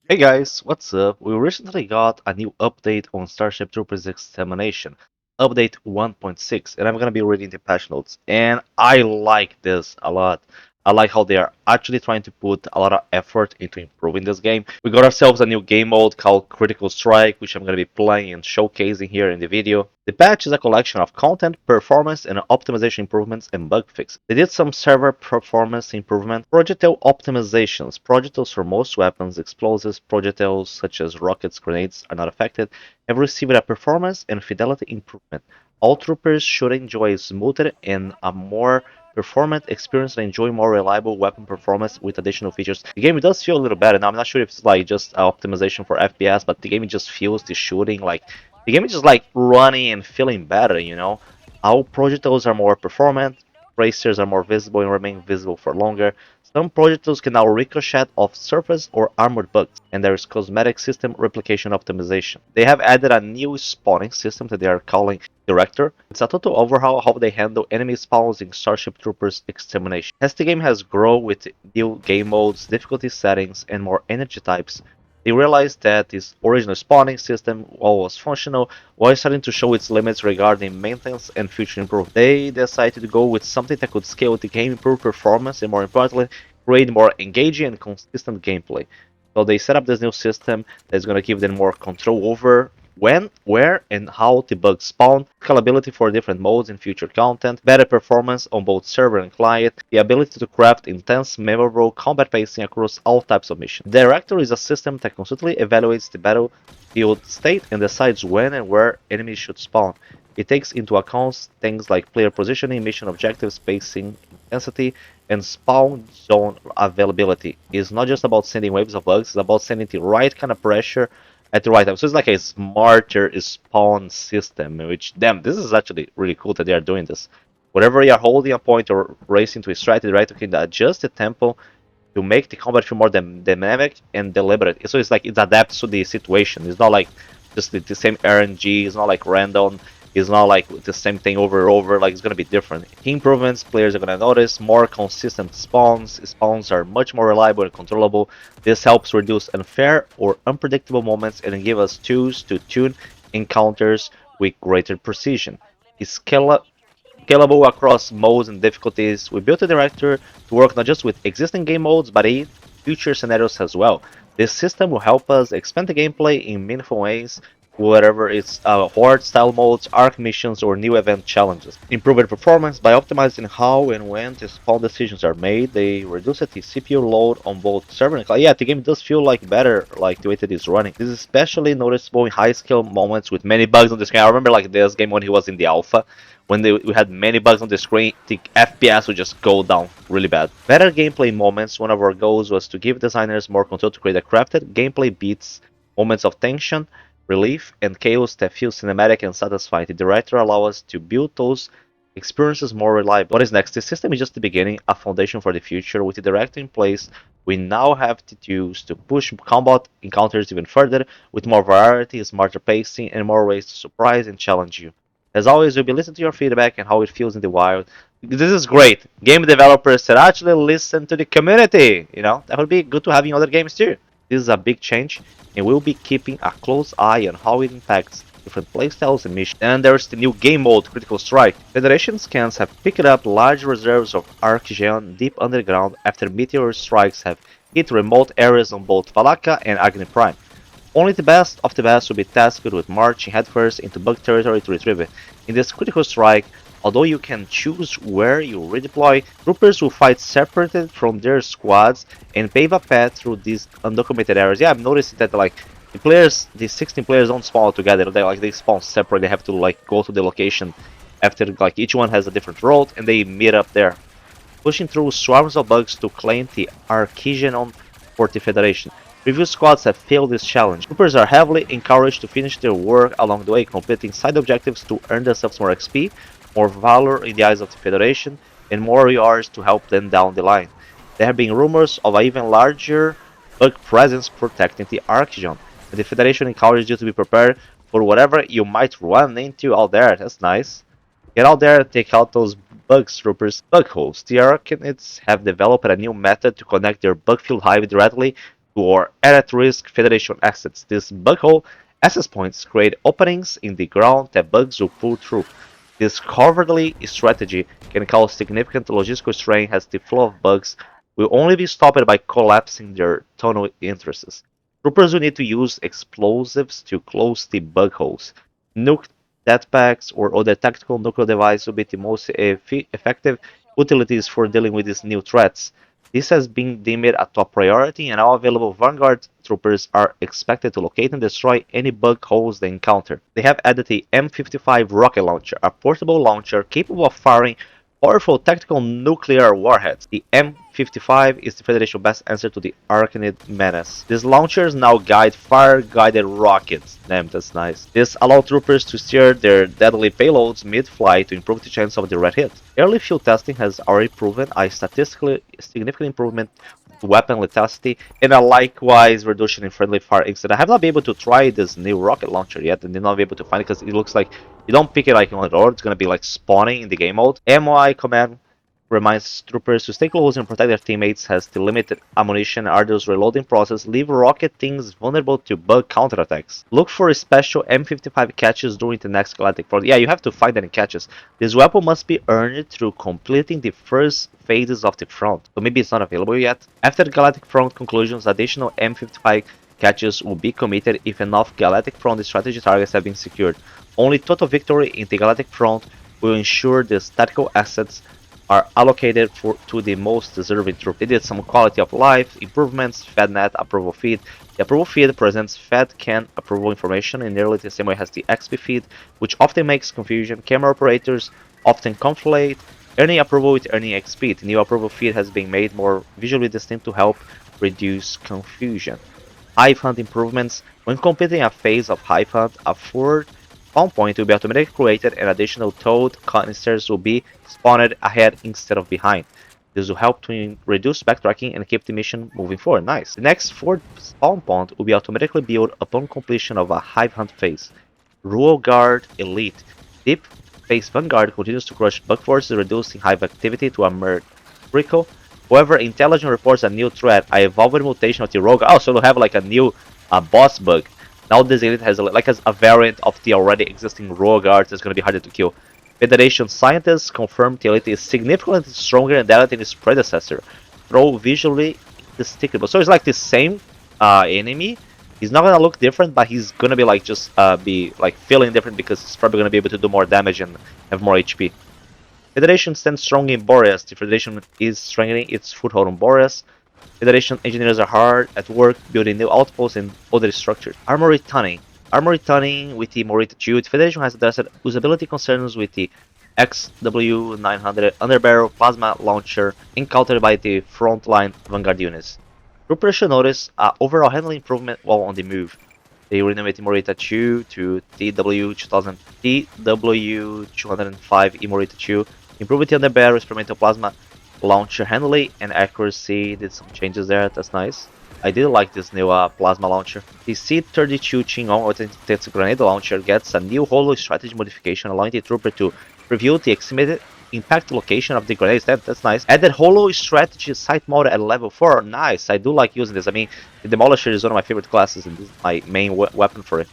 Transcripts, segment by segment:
Hey guys, what's up? We recently got a new update on Starship Troopers Extermination, update 1.6, and I'm gonna be reading the patch notes. And I like this a lot. I like how they are actually trying to put a lot of effort into improving this game. We got ourselves a new game mode called Critical Strike, which I'm gonna be playing and showcasing here in the video. The patch is a collection of content, performance, and optimization improvements and bug fixes. They did some server performance improvement, projectile optimizations. Projectiles for most weapons, explosives, projectiles such as rockets, grenades are not affected, have received a performance and fidelity improvement. All troopers should enjoy a smoother and a more performant experience and enjoy more reliable weapon performance with additional features. The game does feel a little better. Now I'm not sure if it's like just optimization for FPS, but the game just feels the shooting like the game is just like running and feeling better. All projectiles are more performant, tracers are more visible and remain visible for longer. Some projectiles can now ricochet off surface or armored bugs, and there is cosmetic system replication optimization. They have added a new spawning system that they are calling Director. It's a total overhaul how they handle enemy spawns in Starship Troopers Extermination. As the game has grown with new game modes, difficulty settings, and more energy types, they realized that this original spawning system, while was functional, was starting to show its limits regarding maintenance and future improvement. They decided to go with something that could scale the game, improve performance, and more importantly, create more engaging and consistent gameplay. So they set up this new system that's going to give them more control over when, where, and how the bugs spawn, scalability for different modes and future content, better performance on both server and client, the ability to craft intense, memorable combat pacing across all types of missions. The Director is a system that constantly evaluates the battlefield state and decides when and where enemies should spawn. It takes into account things like player positioning, mission objectives, spacing, intensity, and spawn zone availability. It's not just about sending waves of bugs, it's about sending the right kind of pressure at the right time. So it's like a smarter spawn system, which, damn, this is actually really cool that they are doing this. Whenever you are holding a point or racing to a strike, the director can adjust the tempo to make the combat feel more dynamic and deliberate. So it's like it adapts to the situation. It's not like just the same RNG. It's not like random. It's not like the same thing over and over. Like it's gonna be different. Key improvements players are gonna notice more consistent spawns. Spawns are much more reliable and controllable. This helps reduce unfair or unpredictable moments and give us tools to tune encounters with greater precision. Scalable across modes and difficulties. We built a director to work not just with existing game modes, but in future scenarios as well. This system will help us expand the gameplay in meaningful ways, whatever it's horde style modes, arc missions, or new event challenges. Improved performance by optimizing how and when the spawn decisions are made. They reduce the CPU load on both server and client. Yeah, the game does feel like better, like the way that it's running. This is especially noticeable in high skill moments with many bugs on the screen. I remember like this game when he was in the alpha when we had many bugs on the screen, the FPS would just go down really bad. Better gameplay moments. One of our goals was to give designers more control to create a crafted gameplay beats, moments of tension, relief, and chaos that feel cinematic and satisfying. The director allows us to build those experiences more reliable. What is next? The system is just the beginning, a foundation for the future. With the director in place, we now have the tools to push combat encounters even further with more variety, smarter pacing, and more ways to surprise and challenge you. As always, we'll be listening to your feedback and how it feels in the wild. This is great. Game developers should actually listen to the community. That would be good to have in other games too. This is a big change, and we'll be keeping a close eye on how it impacts different playstyles and missions. And there's the new game mode, Critical Strike. Federation scans have picked up large reserves of Arcgeon deep underground after meteor strikes have hit remote areas on both Valaka and Agni Prime. Only the best of the best will be tasked with marching headfirst into bug territory to retrieve it. In this critical strike, although you can choose where you redeploy, troopers will fight separated from their squads and pave a path through these undocumented areas. Yeah, I've noticed that like the 16 players don't spawn together. They spawn separate. They have to like go to the location after like each one has a different road and they meet up there, pushing through swarms of bugs to claim the Archegenon for the Federation. Previous squads have failed this challenge. Troopers are heavily encouraged to finish their work along the way, completing side objectives to earn themselves more XP, more valor in the eyes of the Federation, and more rewards to help them down the line. There have been rumors of an even larger bug presence protecting the Archeon, and the Federation encourages you to be prepared for whatever you might run into out there. That's nice. Get out there and take out those bugs, troopers. Bug holes. The Arachnids have developed a new method to connect their bug-filled hive directly or at-risk Federation assets. These bug access points create openings in the ground that bugs will pull through. This cowardly strategy can cause significant logistical strain as the flow of bugs will only be stopped by collapsing their tunnel entrances. Troopers will need to use explosives to close the bug holes. Nuke jetpacks or other tactical nuclear devices will be the most effective utilities for dealing with these new threats. This has been deemed a top priority, and all available Vanguard troopers are expected to locate and destroy any bug holes they encounter. They have added the M55 rocket launcher, a portable launcher capable of firing powerful tactical nuclear warheads. The M55 is the Federation's best answer to the Arachnid menace. These launchers now guide fire-guided rockets. Damn, that's nice. This allows troopers to steer their deadly payloads mid-flight to improve the chance of the red hit. Early field testing has already proven a statistically significant improvement to weapon lethality and a likewise reduction in friendly fire exit. I have not been able to try this new rocket launcher yet and did not be able to find it because it looks like you don't pick it like on the road, it's gonna be like spawning in the game mode. MY command reminds troopers to stay close and protect their teammates as the limited ammunition and arduous reloading process leave rocket things vulnerable to bug counterattacks. Look for special M55 catches during the next Galactic Front. Yeah, you have to find any catches. This weapon must be earned through completing the first phases of the front, so maybe it's not available yet. After the Galactic Front conclusions, additional M55 catches will be committed if enough Galactic Front strategy targets have been secured. Only total victory in the Galactic Front will ensure the tactical assets are allocated to the most deserving troop. They did some quality of life improvements, FedNet approval feed. The approval feed presents FedCan approval information in nearly the same way as the XP feed, which often makes confusion. Camera operators often conflate earning approval with earning XP. The new approval feed has been made more visually distinct to help reduce confusion. Hive Hunt improvements. When completing a phase of Hive Hunt, a forward spawn point will be automatically created and additional toad canisters will be spawned ahead instead of behind. This will help to reduce backtracking and keep the mission moving forward. Nice. The next forward spawn point will be automatically built upon completion of a Hive Hunt phase. Rural Guard Elite. Deep Space Vanguard continues to crush bug forces, reducing hive activity to a mere trickle. However, intelligence reports a new threat, a evolved mutation of the rogue. Oh, so we'll have like a new boss bug. Now this elite has a variant of the already existing rogue guard that's going to be harder to kill. Federation scientists confirm the elite is significantly stronger than its predecessor, though visually indistinguishable. So it's like the same enemy. He's not gonna look different, but he's gonna be like just be like feeling different because he's probably gonna be able to do more damage and have more HP. Federation stands strong in Boreas. The Federation is strengthening its foothold on Boreas. Federation engineers are hard at work building new outposts and other structures. Armory Tuning. Armory Tuning with the Morita 2. The Federation has addressed usability concerns with the XW900 underbarrel plasma launcher encountered by the frontline Vanguard units. Troopers should notice overall handling improvement while on the move. They renamed Morita 2 to TW2000 TW205 Morita 2, improved the underbarrel experimental plasma launcher handling and accuracy. Did some changes there, that's nice. I did like this new plasma launcher. The C-32 Chingon automated grenade launcher gets a new holo strategy modification, allowing the trooper to preview the estimated impact location of the grenades. That's nice. Added holo strategy sight mode at level 4. Nice, I do like using this. I mean, the Demolisher is one of my favorite classes and this is my main weapon for it.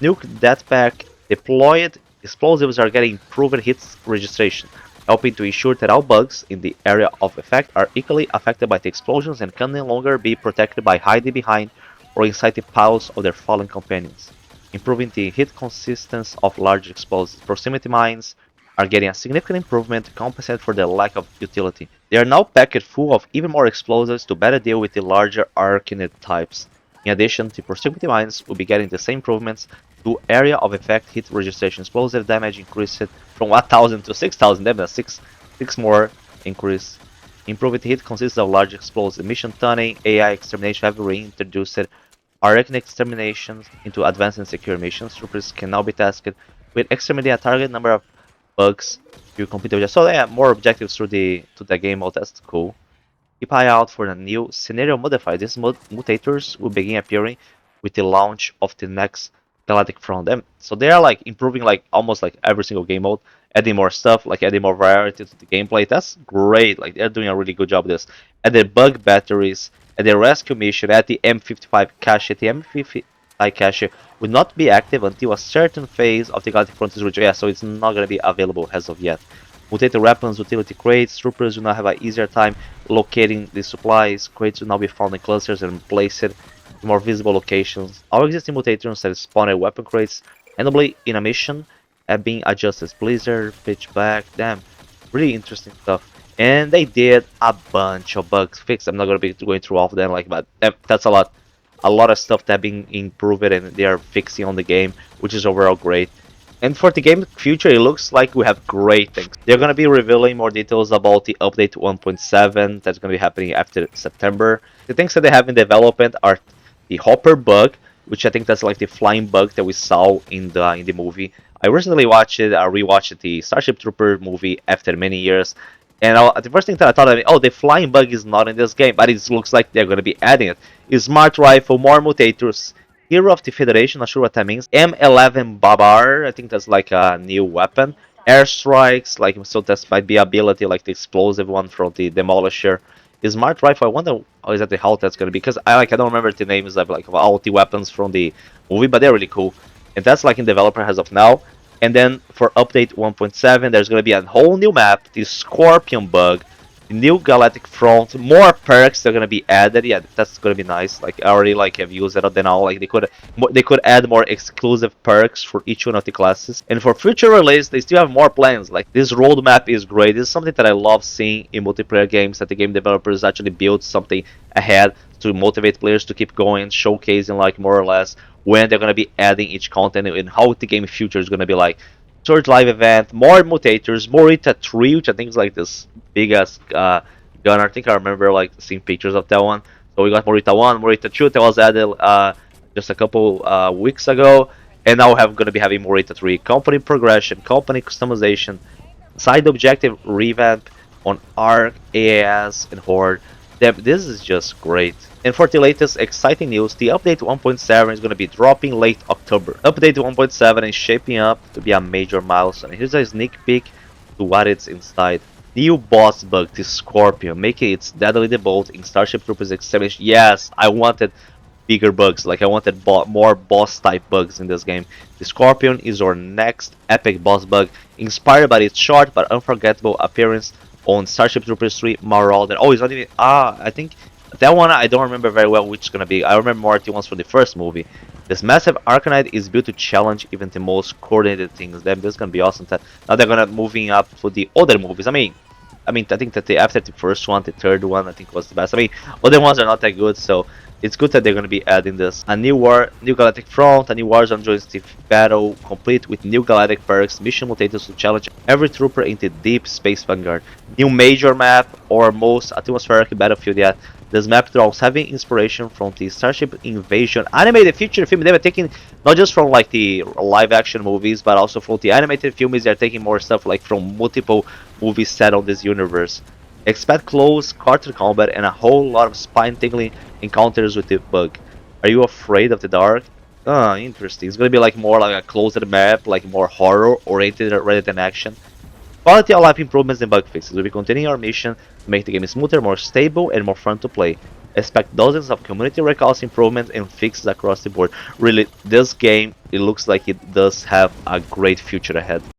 Nuke Jetpack deployed explosives are getting proven hits registration, helping to ensure that all bugs in the area of effect are equally affected by the explosions and can no longer be protected by hiding behind or inside the piles of their fallen companions, improving the hit consistency of large explosives. Proximity mines are getting a significant improvement to compensate for their lack of utility. They are now packed full of even more explosives to better deal with the larger Arachnid types. In addition, the proximity mines will be getting the same improvements to area of effect hit registration. Explosive damage increased from 1000 to 6000 damage, 6 more increase. Improved hit consists of large explosive. Mission tuning, AI extermination have reintroduced Arachnid exterminations into advanced and secure missions. Troopers can now be tasked with exterminating a target number of bugs to complete the objective. So yeah, more objectives through the game mode. That's cool. Keep eye out for the new scenario modifier. These mutators will begin appearing with the launch of the next Galactic Front. And so they are like improving like almost like every single game mode, adding more stuff, like adding more variety to the gameplay. That's great. Like they're doing a really good job with this. Added bug batteries and the rescue mission at the M55 cache. The M55 cache will not be active until a certain phase of the Galactic Front is reached. Yeah, so it's not going to be available as of yet. Mutated weapons, utility crates, troopers will now have an easier time locating the supplies. Crates will now be found in clusters and placed in more visible locations. All existing mutators that spawn at weapon crates, randomly in a mission, have been adjusted. Blizzard, pitch black, damn, really interesting stuff. And they did a bunch of bugs fixed. I'm not gonna be going through all of them, like, but that's a lot of stuff that been improved and they are fixing on the game, which is overall great. And for the game future, it looks like we have great things. They're gonna be revealing more details about the update 1.7 that's gonna be happening after September. The things that they have in development are the hopper bug, which I think that's like the flying bug that we saw in the movie. I recently rewatched the Starship Trooper movie after many years, and the first thing that I thought of, oh, the flying bug is not in this game, but it looks like they're gonna be adding it. Is smart rifle, more mutators, hero of the Federation, not sure what that means. M11 Babar, I think that's like a new weapon. Airstrikes, like so that might be ability like the explosive one from the Demolisher. Is smart rifle, I wonder exactly how that's gonna be because I don't remember the names of all the weapons from the movie, but they're really cool. And that's like in developer as of now. And then for update 1.7, there's gonna be a whole new map, the Scorpion bug, the new Galactic Front, more perks that are gonna be added. Yeah, that's gonna be nice. Like I already like have used it then now. Like they could add more exclusive perks for each one of the classes. And for future release, they still have more plans. Like this roadmap is great. This is something that I love seeing in multiplayer games, that the game developers actually build something ahead to motivate players to keep going, showcasing like more or less when they're gonna be adding each content and how the game future is gonna be like. Surge live event, more mutators, Morita 3, which I think is like this big ass gun. I think I remember like seeing pictures of that one. So we got Morita 1, Morita 2 that was added just a couple weeks ago, and now we're gonna be having Morita 3. Company progression, company customization, side objective revamp on Arc, AAS, and Horde. This is just great. And for the latest exciting news, the update 1.7 is going to be dropping late October. Update 1.7 is shaping up to be a major milestone. Here's a sneak peek to what it's inside. New boss bug, the Scorpion, making its deadly debut in Starship Troopers Extermination. Yes, I wanted bigger bugs, like I wanted more boss type bugs in this game. The Scorpion is our next epic boss bug, inspired by its short but unforgettable appearance on Starship Troopers 3 Marauder. Oh, it's not even, I think that one I don't remember very well which it's gonna be. I remember more the ones from the first movie. This massive Arcanite is built to challenge even the most coordinated things. Damn, this is gonna be awesome. That now they're gonna moving up for the other movies. I think that after the first one, the third one, I think was the best. Other ones are not that good, so it's good that they're going to be adding this. A new Galactic Front, a new Warzone joins the battle, complete with new Galactic perks, mission mutators to challenge every trooper into Deep Space Vanguard. New major map, or most atmospheric battlefield yet. This map draws heavy inspiration from the Starship Invasion animated feature film. They were taking not just from like the live action movies, but also from the animated films. They're taking more stuff like from multiple movies set on this universe. Expect close quarter combat and a whole lot of spine-tingling encounters with the bug. Are you afraid of the dark? Ah, interesting. It's gonna be like more like a closed map, like more horror oriented rather than action. Quality of life improvements and bug fixes. We'll be continuing our mission to make the game smoother, more stable, and more fun to play. Expect dozens of community recalls, improvements, and fixes across the board. Really, this game, it looks like it does have a great future ahead.